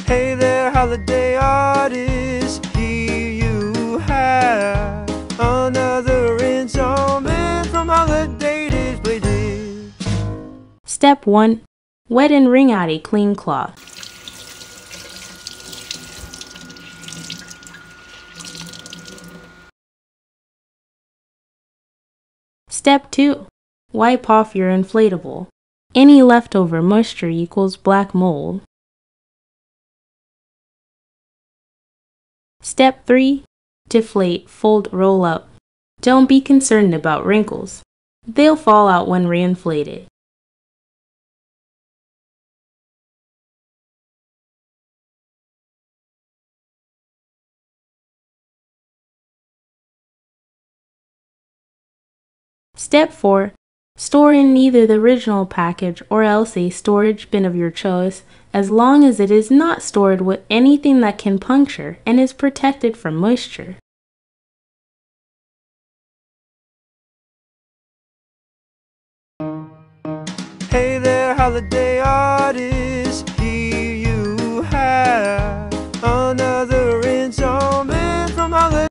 Hey there, holiday artist, here you have another installment from Holiday Display Tips. Step 1. Wet and wring out a clean cloth. Step 2. Wipe off your inflatable. Any leftover moisture equals black mold. Step 3. Deflate, fold, roll up. Don't be concerned about wrinkles. They'll fall out when reinflated. Step 4. Store in either the original package or else a storage bin of your choice, as long as it is not stored with anything that can puncture and is protected from moisture. Hey there, holiday artist.